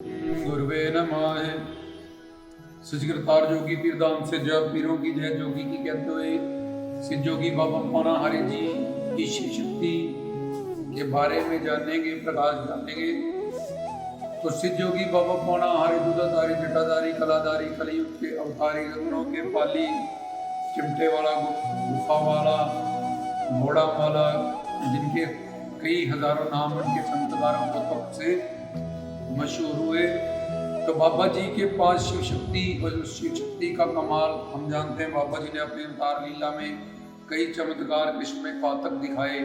गुरुवे नमः। सचकृतार जोगी पीरदाम से जय पीरों की जय जोगी की कहते हुए सिद्ध जोगी बाबा पौना हरि जी की शिव शक्ति के बारे में जानेंगे, प्रकाश डालेंगे। तो सिद्ध जोगी बाबा पौना हरि दूधाधारी जटाधारी कलाधारी कलयुग के अवतारी रत्नों के पाली चिमटे वाला गुफा वाला घोड़ा वाला जिनके कई हजारों नाम उनके संतकारों को तब से मशहूर हुए। तो बाबा जी के पास शिव शक्ति और उस शिव शक्ति का कमाल हम जानते हैं। बाबा जी ने अपने अवतार लीला में कई चमत्कार कृष्ण में पातक दिखाए।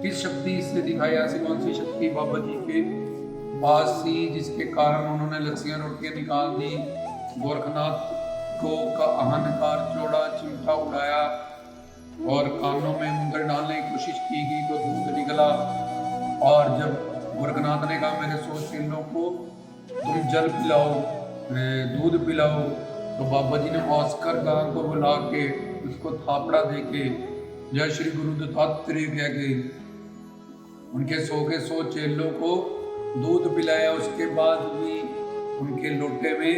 किस शक्ति से दिखाया, ऐसी कौन सी शक्ति बाबा जी के पास थी जिसके कारण उन्होंने लस्सियां रोटियां निकाल दी, गोरखनाथ को का अहंकार चौड़ा चिमटा उड़ाया और कानों में मुंदर डालने की कोशिश की गई तो दूध निकला। और जब गोरखनाथ ने कहा मेरे 100 चेलों को तुम जल पिलाओ, दूध पिलाओ, तो बाबा जी ने ऑस्कर गां को बुला के उसको थापड़ा दे के जय श्री गुरु दत्तात्रेय कह के उनके 100 के 100 चेलों को दूध पिलाया। उसके बाद भी उनके लोटे में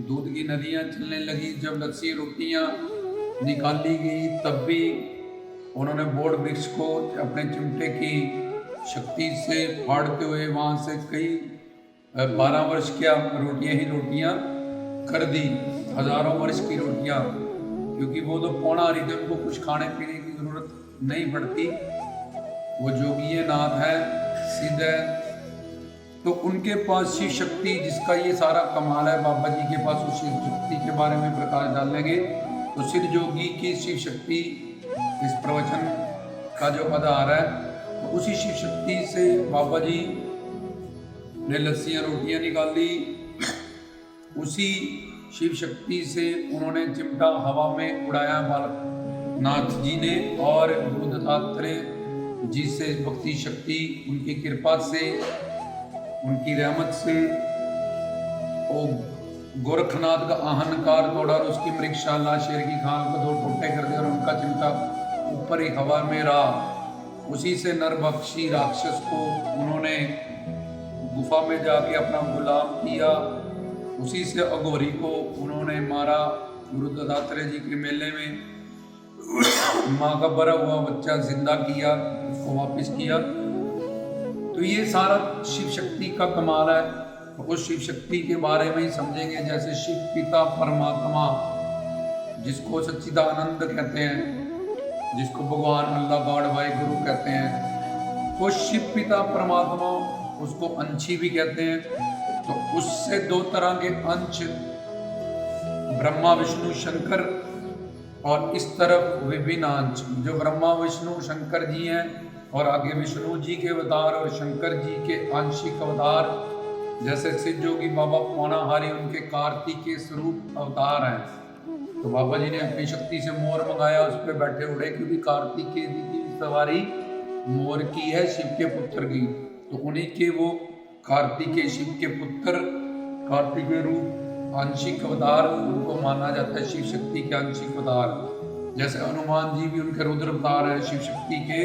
दूध की नदियां चलने लगी। जब लस्सी रोटियां निकाली गई तब भी उन्होंने बोड़ वृक्ष को अपने चिमटे की शक्ति से फाड़ते हुए वहां से कई 12 वर्ष की रोटियां कर दी, हजारों वर्ष की रोटियां, क्योंकि वो तो पौना हरिजन को कुछ खाने पीने की जरूरत नहीं पड़ती, वो जोगी नाथ है, सिद्ध है। तो उनके पास शिव शक्ति जिसका ये सारा कमाल है, बाबा जी के पास उस शिव शक्ति के बारे में प्रकाश डालेंगे। तो सिद्ध जोगी की शिव शक्ति इस प्रवचन का जो आधार है, तो उसी शिव शक्ति से बाबा जी ने लस्सियां रोटियां निकाली। उसी शिव शक्ति से उन्होंने चिमटा हवा में उड़ाया बालकनाथ जी ने, और गुरु दत्तात्रेय जी से भक्ति शक्ति उनकी कृपा से, उनकी रहमत से गोरखनाथ का अहंकार तोड़ा और उसकी मृगशाला शेर की खाल को 2 टुकड़े कर दिया और उनका चिमटा ऊपर ही हवा में रहा। उसी से नरभक्षी राक्षस को उन्होंने गुफा में जाके अपना गुलाम किया। उसी से अघोरी को उन्होंने मारा। गुरु दत्तात्रेय जी के मेले में माँ का बरा हुआ बच्चा जिंदा किया, उसको वापस किया। तो ये सारा शिव शक्ति का कमाल है। तो उस शिव शक्ति के बारे में ही समझेंगे। जैसे शिव पिता परमात्मा जिसको सच्चिदानंद कहते हैं, जिसको भगवान अल्लाह गॉड भाई गुरु कहते हैं, वो शिव पिता परमात्मा उसको अंशी भी कहते हैं। तो उससे 2 तरह के अंश, ब्रह्मा विष्णु शंकर, और इस तरफ विभिन्न अंश जो ब्रह्मा विष्णु शंकर जी हैं, और आगे विष्णु जी के अवतार और शंकर जी के आंशिक अवतार। जैसे सिद्ध जोगी बाबा पौना हरि उनके कार्तिकेय स्वरूप अवतार हैं। तो बाबा जी ने अपनी शक्ति से मोर मंगाया, उस पर बैठे उड़े, क्योंकि कार्तिकेय जी की सवारी मोर की है, शिव के पुत्र की। तो उन्हीं के वो कार्तिकेय शिव के पुत्र, कार्तिकेय रूप आंशिक अवतार उनको माना जाता है, शिव शक्ति के आंशिक अवतार। जैसे हनुमान जी भी उनके रुद्र अवतार है, शिव शक्ति के,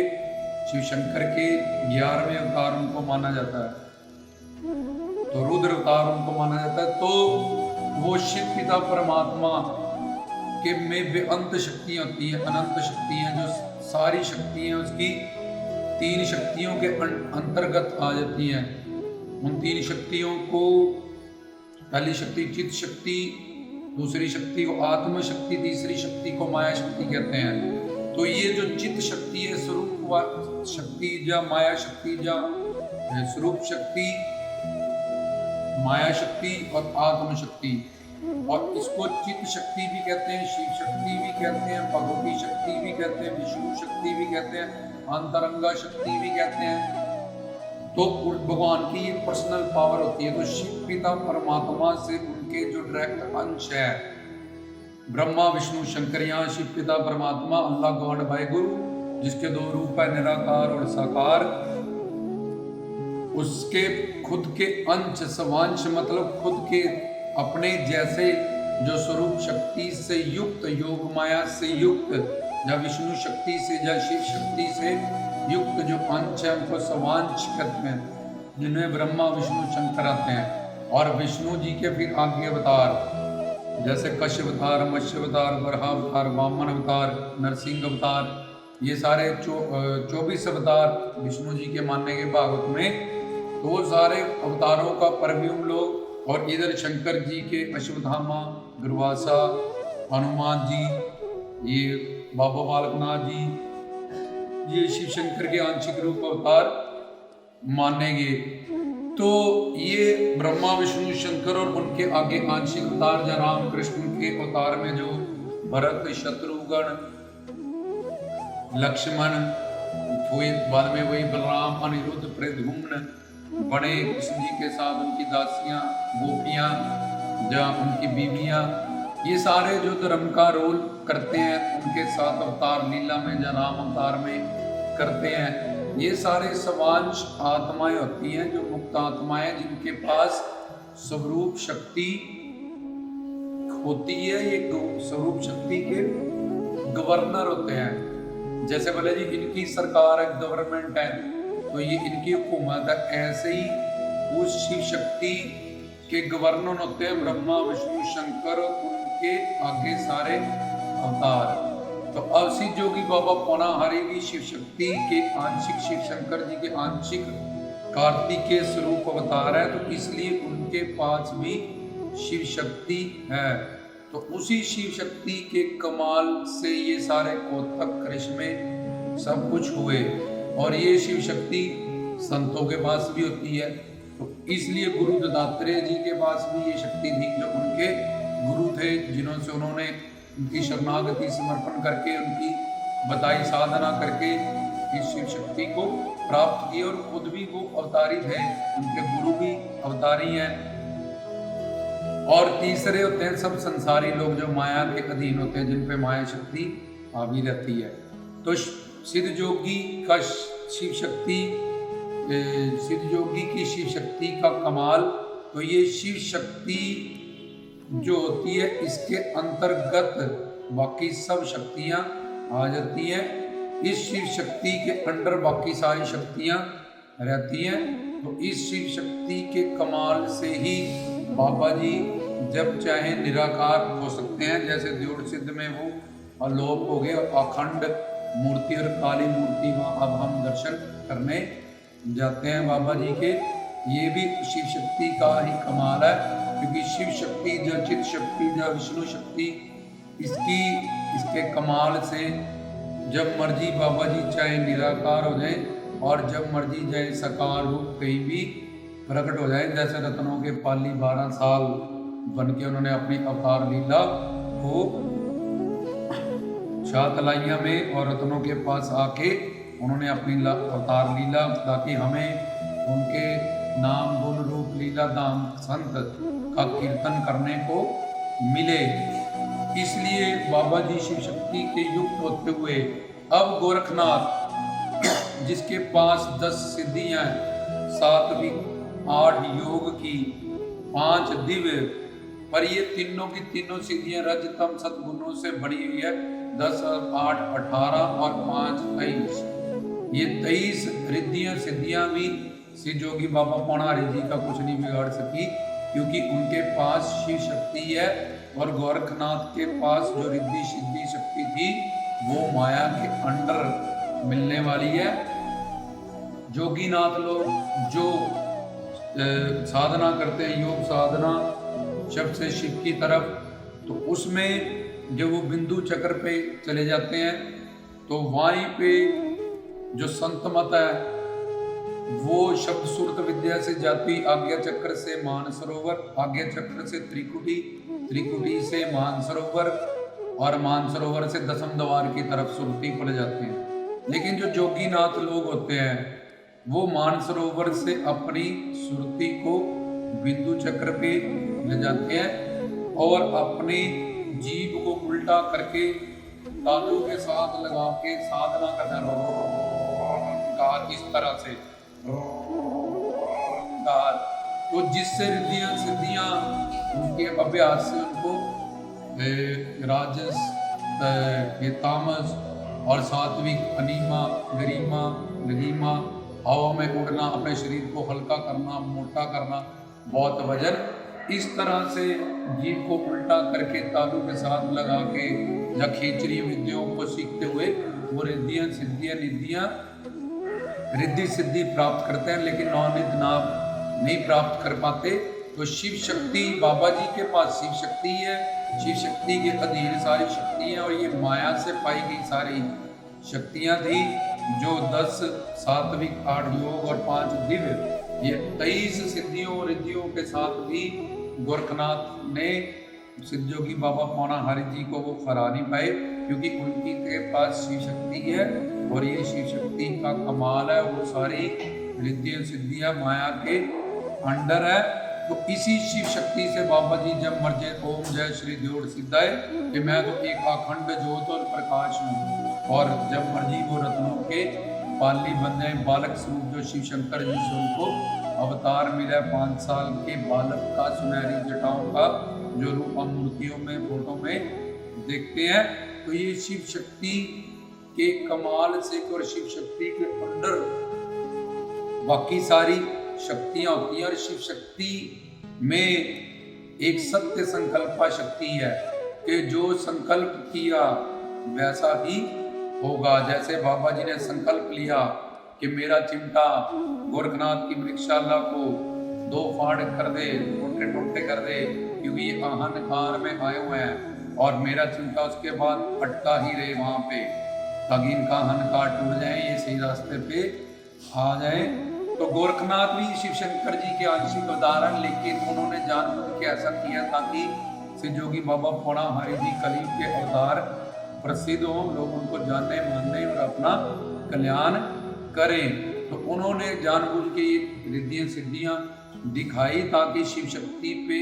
शिव शंकर के 11वें अवतार उनको माना जाता है। तो रुद्र अवतार उनको माना जाता है। तो वो शिव पिता परमात्मा के में बेअंत शक्तियां होती हैं, अनंत शक्तियां, जो सारी शक्तियां उसकी 3 शक्तियों के अंतर्गत आ जाती हैं। उन 3 शक्तियों को, पहली शक्ति चित्त शक्ति, दूसरी शक्ति को आत्म शक्ति, तीसरी शक्ति को माया शक्ति कहते हैं। तो ये जो चित्त शक्ति है, स्वरूप शक्ति या माया शक्ति या स्वरूप शक्ति, माया शक्ति और आत्म शक्ति, और इसको चित्त शक्ति भी कहते हैं, शिव शक्ति भी कहते हैं, भगवती शक्ति भी कहते हैं, विष्णु शक्ति भी कहते हैं, अंतरंगा शक्ति भी कहते हैं। तो भगवान की ये पर्सनल पावर होती है। तो शिव पिता परमात्मा से उनके जो डायरेक्ट अंश है, ब्रह्मा विष्णु शंकर, यहाँ शिव पिता परमात्मा अल्लाह गॉड बाय गुरु, जिसके 2 रूप है, निराकार और साकार, उसके खुद के अंश स्वांश, मतलब खुद के अपने जैसे जो स्वरूप शक्ति से युक्त, योग माया से युक्त, या विष्णु शक्ति से या शिव शक्ति से युक्त जो अंश है उनको स्वांश कहते हैं, जिनमें ब्रह्मा विष्णु शंकर आते हैं। और विष्णु जी के फिर आगे अवतार जैसे कश्यप अवतार, मत्स्य अवतार, वराह अवतार, वामन अवतार, नरसिंह अवतार, ये सारे 24 अवतार विष्णु जी के मानने के भागवत में। तो वो सारे अवतारों का परव्यूम लोग, और इधर शंकर जी के अश्वत्थामा, दुर्वासा, हनुमान जी, ये बाबा बालकनाथ जी, ये शिव शंकर के आंशिक रूप अवतार मानेंगे। तो ये ब्रह्मा विष्णु शंकर और उनके आगे आंशिक अवतार जहाँ राम कृष्ण के अवतार में जो भरत, शत्रुघ्न, लक्ष्मण, बाद में वही बलराम, अनिरुद्ध, प्रद्युम्न बड़े कृष्ण जी के साथ उनकी दासियां, गोपियां, जहाँ उनकी बीवियां, ये सारे जो धर्म का रोल करते हैं उनके साथ अवतार लीला में जहाँ राम अवतार में करते हैं। ये सारे सवांश आत्माएं होती हैं जो मुक्त आत्माएं जिनके पास स्वरूप शक्ति होती है। ये स्वरूप शक्ति के गवर्नर होते हैं। जैसे बोले जी इनकी सरकार है, गवर्नमेंट है, तो ये इनकी हुकूमत है। ऐसे ही उस शिव शक्ति के गवर्नर होते हैं ब्रह्मा विष्णु शंकर, उनके आगे सारे अवतार। तो अब सिद्ध जोगी बाबा पौनाहारी भी शिव शक्ति के आंशिक, शिव शंकर जी के आंशिक कार्तिकेय स्वरूप अवतार है, तो इसलिए उनके पास भी शिव शक्ति है। तो उसी शिव शक्ति के कमाल से ये सारे कौतक करिश्मे सब कुछ हुए। और ये शिव शक्ति संतों के पास भी होती है, तो इसलिए गुरु दत्तात्रेय जी के पास भी ये शक्ति थी, जो उनके गुरु थे, जिन्हों से उन्होंने उनकी शरणागति समर्पण करके, उनकी बताई साधना करके इस शिव शक्ति को प्राप्त किया। और खुद भी वो अवतारी थे, उनके गुरु भी अवतारी हैं। और तीसरे होते हैं सब संसारी लोग जो माया के अधीन होते हैं, जिन पे माया शक्ति हावी रहती है। तो सिद्ध जोगी का शिव शक्ति, सिद्ध जोगी की शिव शक्ति का कमाल, तो ये शिव शक्ति जो होती है इसके अंतर्गत बाकी सब शक्तियां आ जाती हैं। इस शिव शक्ति के अंडर बाकी सारी शक्तियां रहती हैं। तो इस शिव शक्ति के कमाल से ही बाबा जी जब चाहे निराकार हो सकते हैं। जैसे द्योड़ सिद्ध में वो अलोप हो गए और अखंड मूर्ति और काली मूर्ति वहाँ अब हम दर्शन करने जाते हैं बाबा जी के। ये भी शिव शक्ति का ही कमाल है, क्योंकि शिव शक्ति जो चित शक्ति जो विष्णु शक्ति, इसके कमाल से जब मर्जी बाबा जी चाहे निराकार हो जाए और जब मर्जी चाहे साकार रूप कहीं भी प्रकट हो जाए। जैसे रत्नों के पाली 12 साल बन के उन्होंने अपनी अवतार लीला को शाहतलाइया में और रत्नों के पास आके उन्होंने अपनी अवतार लीला, ताकि हमें उनके नाम गुण रूप लीला धाम संत का कीर्तन करने को मिले। इसलिए बाबा जी शिव शक्ति के युक्त होते हुए अब गोरखनाथ जिसके पास 10 सिद्धियां, 7 भी 8 योग की, 5 दिव्य, पर ये तीनों की तीनों सिद्धियां रजतम सद्गुणों से बड़ी हुई है। 10 और 8 18 और 5 23, ये 23 रिद्धियां सिद्धियां भी श्री जोगी बाबा पौनाहारी जी का कुछ नहीं बिगाड़ सकी, क्योंकि उनके पास शिव शक्ति है। और गोरखनाथ के पास जो रिद्धि सिद्धि शक्ति थी वो माया के अंडर मिलने वाली है। जोगीनाथ लोग जो साधना करते हैं, योग साधना शब्द से शिव की तरफ, तो उसमें जब वो बिंदु चक्र पे चले जाते हैं तो वहीं पे जो संत मत है वो शब्द सुरत विद्या से जाती आज्ञा चक्र से मानसरोवर, आज्ञा चक्र से त्रिकुटी, त्रिकुटी से मानसरोवर और मानसरोवर से दसम द्वार की तरफ सुरती पड़ जाते हैं। लेकिन जो जोगीनाथ लोग होते हैं वो मानसरोवर से अपनी सुरती को बिंदु चक्र पे ले जाते हैं और अपनी जीभ को उल्टा करके तालू के साथ लगा के साधना करते हैं इस तरह से। तो जिससे रिद्धियां सिद्धियां उनके अभ्यास से उनको राजस, तामस और सात्विक, अनीमा, गरिमा, लघिमा, हवा में उड़ना, अपने शरीर को हल्का करना, मोटा करना, बहुत वजन। इस तरह से जीव को उल्टा करके तालू के साथ लगा के या खींचरी विद्याओं को सीखते हुए वो रिद्धियाँ सिद्धियाँ निधियाँ रिद्धि सिद्धि प्राप्त करते हैं, लेकिन नौनिध नाम नहीं प्राप्त कर पाते। तो शिव शक्ति बाबा जी के पास शिव शक्ति है, शिव शक्ति के अधीन सारी शक्तियाँ, और ये माया से पाई गई सारी शक्तियाँ थी, जो 10 सात्विक 8 योग और 5 दिव्य, ये 23 सिद्धियों और रिद्धियों के साथ भी गोरखनाथ ने सिद्धयोगी बाबा पौनाहारी जी को वो हरा नहीं पाए, क्योंकि उनकी के पास शिव शक्ति है। और ये शिव शक्ति का कमाल है, वो सारी रिद्धियाँ सिद्धियाँ माया के अंडर है। तो इसी शिव शक्ति से बाबा जी जब मर्जे ओम जय श्री द्योड़ सिद्धाए कि मैं तो एक अखंड ज्योत और प्रकाश हूँ, और जब मर्जी वो रत्नों के पाली बन जाए बालक स्वरूप, जो शिव शंकर जी से उनको अवतार मिला 5 साल के बालक का, सुनहरी जटाओं का, जो रूप हम मूर्तियों में फोटो में देखते हैं। तो ये शिव शक्ति के कमाल से, और शिव शक्ति के अंदर बाकी सारी शक्तियां होती हैं, और शिव शक्ति में एक सत्य संकल्पा शक्ति है कि जो संकल्प किया वैसा ही होगा। जैसे बाबा जी ने संकल्प लिया कि मेरा चिमटा गोरखनाथ की वृक्षशाला को 2 फाड़ कर दे, टोटे टोटे कर दे, क्योंकि ये अहंकार में आए हुए हैं, और मेरा चिमटा उसके बाद अटका ही रहे वहां पे, ताकि इनका अहंकार टूट जाए, ये सही रास्ते पे आ जाए। तो गोरखनाथ भी शिव शंकर जी के आंशिक उदाहरण, लेकिन उन्होंने जानबूझ के ऐसा किया ताकि सिद्धयोगी बाबा पौनाहारी जी कलयुग के अवतार प्रसिद्ध हों, लोग उनको जाने माने और अपना कल्याण करें। तो उन्होंने जानबूझ के ये रिद्धियाँ सिद्धियाँ दिखाई ताकि शिव शक्ति पे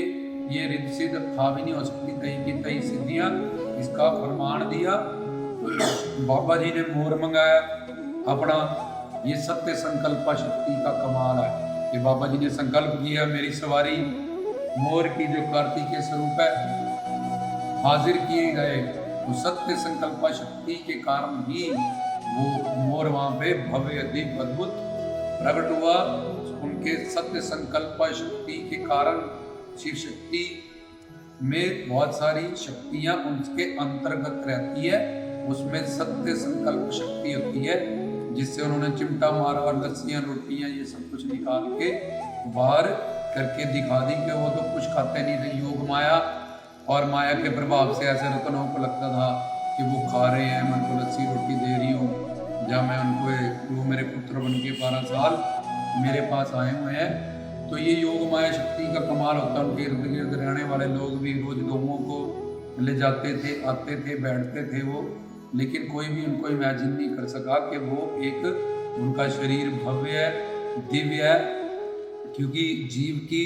ये रिद्धि सिद्ध हावी नहीं हो सकती, कई की कई सिद्धियाँ, इसका फरमान दिया। बाबा जी ने मोर मंगाया अपना, ये सत्य संकल्पा शक्ति का कमाल है कि बाबा जी ने संकल्प किया मेरी सवारी मोर की, जो कार्तिकेय स्वरूप है, हाजिर किए गए। तो सत्य संकल्पा शक्ति के कारण ही वो मोर वहां पे भव्य दिव्य अद्भुत प्रकट हुआ। उनके सत्य संकल्पा शक्ति के कारण शिव शक्ति में बहुत सारी शक्तियां उनके अंतर्गत रहती है, उसमें सत्य संकल्प शक्ति होती है, जिससे उन्होंने चिमटा मारा और लस्सियाँ रोटियाँ ये सब कुछ निकाल के बाहर करके दिखा दी कि वो तो कुछ खाते नहीं थे। योग माया, और माया के प्रभाव से ऐसे रत्नों को लगता था कि वो खा रहे हैं, मैं उनको लस्सी रोटी दे रही हूँ, या मैं उनको, वो मेरे पुत्र बन के 12 साल मेरे पास आए हुए हैं। तो ये योग माया शक्ति का कमाल होता है। उनके इर्द गिर्द रहने वाले लोग भी रोज लोगों को ले जाते थे, आते थे, बैठते थे वो, लेकिन कोई भी उनको इमेजिन नहीं कर सका कि वो एक, उनका शरीर भव्य है, दिव्य है, क्योंकि जीव की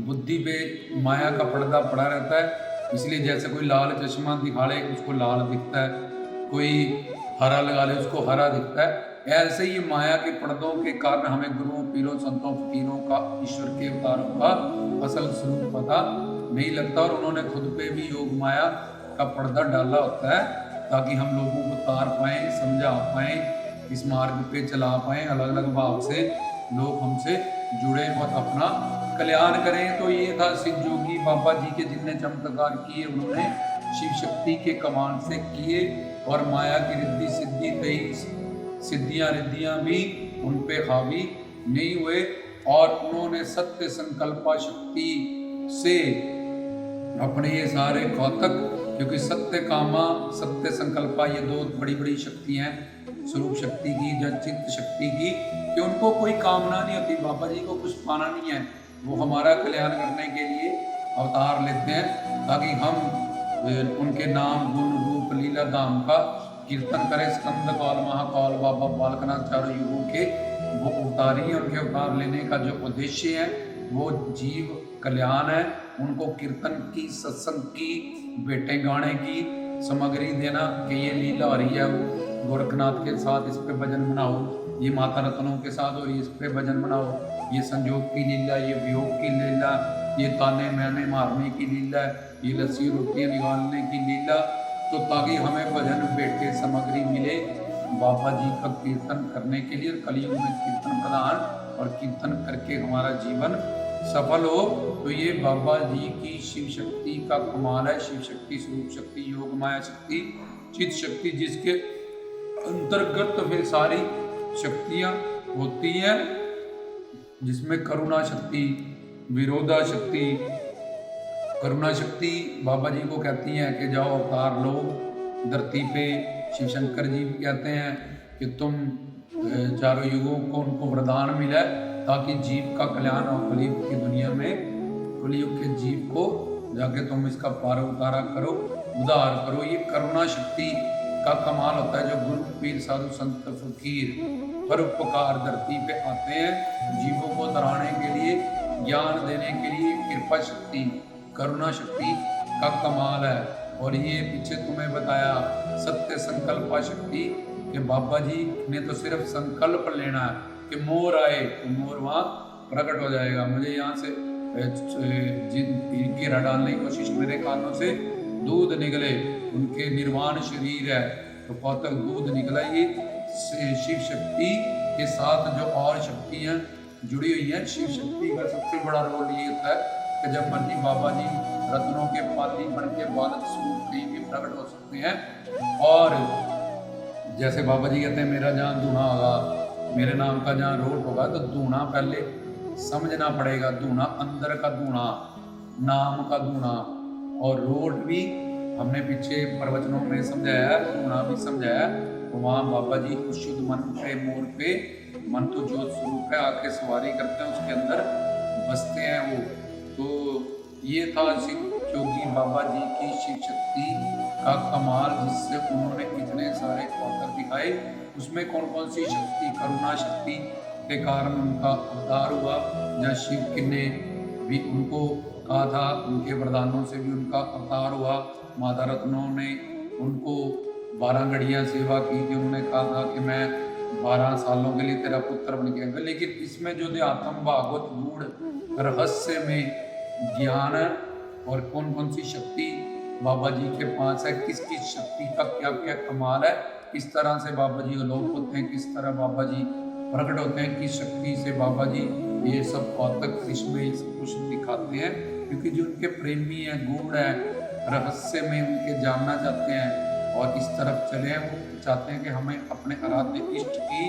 बुद्धि पे माया का पर्दा पड़ा रहता है। इसलिए जैसे कोई लाल चश्मा दिखा ले उसको लाल दिखता है, कोई हरा लगा ले उसको हरा दिखता है। ऐसे ही माया के पर्दों के कारण हमें गुरुओं, पीरों, संतों, फकीरों का, ईश्वर के अवतारों का असल स्वरूप पता नहीं लगता। और उन्होंने खुद पे भी योग माया का पर्दा डाला होता है ताकि हम लोगों को तार पाएँ, समझा पाएँ, इस मार्ग पे चला पाएँ, अलग अलग भाव से लोग हमसे जुड़े और अपना कल्याण करें। तो ये था सिद्धयोगी बाबा जी के जितने चमत्कार किए उन्होंने शिव शक्ति के कमाल से किए, और माया की रिद्धि सिद्धि 23 सिद्धियाँ रिद्धियाँ भी उन पे हावी नहीं हुए। और उन्होंने सत्य संकल्पा शक्ति से अपने ये सारे कौतक, क्योंकि सत्य कामा सत्य संकल्पा, ये 2 बड़ी बड़ी शक्तियाँ हैं, स्वरूप शक्ति की या चित्त शक्ति की, कि उनको कोई कामना नहीं होती, बाबा जी को कुछ पाना नहीं है, वो हमारा कल्याण करने के लिए अवतार लेते हैं ताकि हम उनके नाम, गुण, रूप, लीला, धाम का कीर्तन करें। स्कंद कौल, महाकौल, बाबा बालकनाथ चारों युगों के वो अवतारी हैं। उनके अवतार लेने का जो उद्देश्य है वो जीव कल्याण है, उनको कीर्तन की, सत्संग की, बेटे गाने की सामग्री देना कि ये लीला हो रही है, वो गोरखनाथ के साथ इस पे भजन बनाओ, ये माता रत्नों के साथ हो रही है, इस पे भजन बनाओ, ये संयोग की लीला, ये वियोग की लीला, ये ताने मैने मारने की लीला, ये लस्सी रोटियाँ निकालने की लीला। तो ताकि हमें भजन बेटे सामग्री मिले बाबा जी का कीर्तन करने के लिए। कलयुग में कीर्तन प्रधान, और कीर्तन करके हमारा जीवन सफल हो। तो ये बाबा जी की शिव शक्ति का कमाल है। शिव शक्ति, स्वरूप शक्ति, योग माया शक्ति, चित शक्ति, जिसके अंतर्गत फिर सारी शक्तियां होती हैं, जिसमें करुणा शक्ति, विरोधा शक्ति। करुणा शक्ति बाबा जी को कहती हैं कि जाओ अवतार लो धरती पे। शिव शंकर जी भी कहते हैं कि तुम चारों युगों को उनको वरदान मिला ताकि जीव का कल्याण हो। कलयुग की दुनिया में कलयुग के जीव को जाके तुम इसका पार उतारा करो, उद्धार करो। ये करुणा शक्ति का कमाल होता है। जो गुरु पीर साधु संत फकीर परोपकार धरती पे आते हैं जीवों को तराने के लिए, ज्ञान देने के लिए, कृपा शक्ति, करुणा शक्ति का कमाल है। और ये पीछे तुम्हें बताया सत्य संकल्प शक्ति कि बाबा जी ने तो सिर्फ संकल्प लेना है कि मोर आए तो मोर वहाँ प्रकट हो जाएगा। मुझे यहाँ से घेरा डालने की कोशिश, मेरे कानों से दूध निकले, उनके निर्वाण शरीर है तो कौतक दूध निकला। ये शिव शक्ति के साथ जो और शक्तियाँ जुड़ी हुई हैं, शिव शक्ति का सबसे बड़ा रोल ये होता है कि जब मर्जी बाबा जी रत्नों के पाली बन के बालक स्वरूप कहीं भी प्रकट हो सकते हैं। और जैसे बाबा जी कहते हैं मेरा जहाँ धूना होगा, मेरे नाम का जहाँ रोट होगा, तो धूना पहले समझना पड़ेगा। धूना अंदर का धूना, नाम का धूना, और रोट भी हमने पीछे प्रवचनों में समझाया है, धूना भी समझाया है। तो वहाँ बाबा जी उस शुद्ध मन पे, मोर पे, मन तो ज्योत स्वरूप है, आके सवारी करते हैं, उसके अंदर बसते हैं वो। तो ये था शिव जोगी बाबा जी की शिव शक्ति का कमाल, जिससे उन्होंने इतने सारे अवतार दिखाए। उसमें कौन कौन सी शक्ति, करुणा शक्ति के कारण उनका अवतार हुआ। जहाँ शिव ने भी उनको कहा था, उनके वरदानों से भी उनका अवतार हुआ। माता रत्नों ने उनको 12 घड़ियाँ सेवा की थी। उन्होंने कहा था कि मैं 12 सालों के लिए तेरा पुत्र बन के। लेकिन इसमें जो आत्म भागवत गूढ़ रहस्य में ज्ञान और कौन कौन सी शक्ति बाबा जी के पास है, किस किस शक्ति का क्या क्या कमाल है, किस तरह से बाबा जी अलोप होते हैं, किस तरह बाबा जी प्रकट होते हैं, किस शक्ति से बाबा जी, ये सब कौतक इसमें सब कुछ दिखाते हैं। क्योंकि जो उनके प्रेमी हैं, गूढ़ है, रहस्य में उनके जानना चाहते हैं और इस तरफ चले हैं। वो चाहते हैं कि हमें अपने आराध्य इष्ट की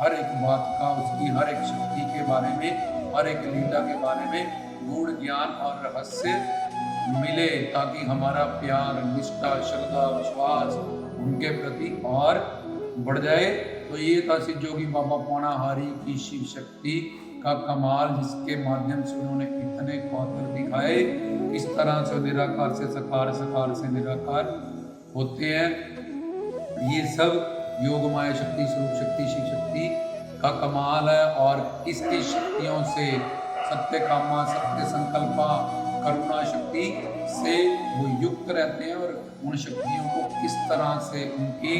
हर एक बात का, उसकी हर एक शक्ति के बारे में, हर एक लीला के बारे में गूढ़ ज्ञान और रहस्य मिले, ताकि हमारा प्यार, निष्ठा, श्रद्धा, विश्वास उनके प्रति और बढ़ जाए। तो ये था शिव जोगी बाबा पौणाहारी की शिव शक्ति का कमाल, जिसके माध्यम से उन्होंने इतने कौतक दिखाए, किस तरह से निराकार से साकार, साकार से निराकार होते हैं। ये सब योग माया शक्ति, स्वरूप शक्ति, शिव शक्ति का कमाल है। और इसकी शक्तियों से, सत्य कामा, सत्य संकल्पा, करुणा शक्ति से वो युक्त रहते हैं। और उन शक्तियों को किस तरह से उनकी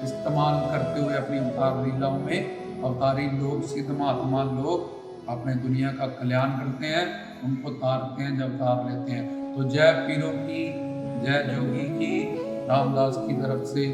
इस्तेमाल करते हुए अपनी अवतार लीलाओं में अवतारी लोग, सिद्ध महात्मा लोग अपने दुनिया का कल्याण करते हैं, उनको तारते हैं, जब तार लेते हैं। तो जय पीरों की, जय जोगी की, रामदास की तरफ से।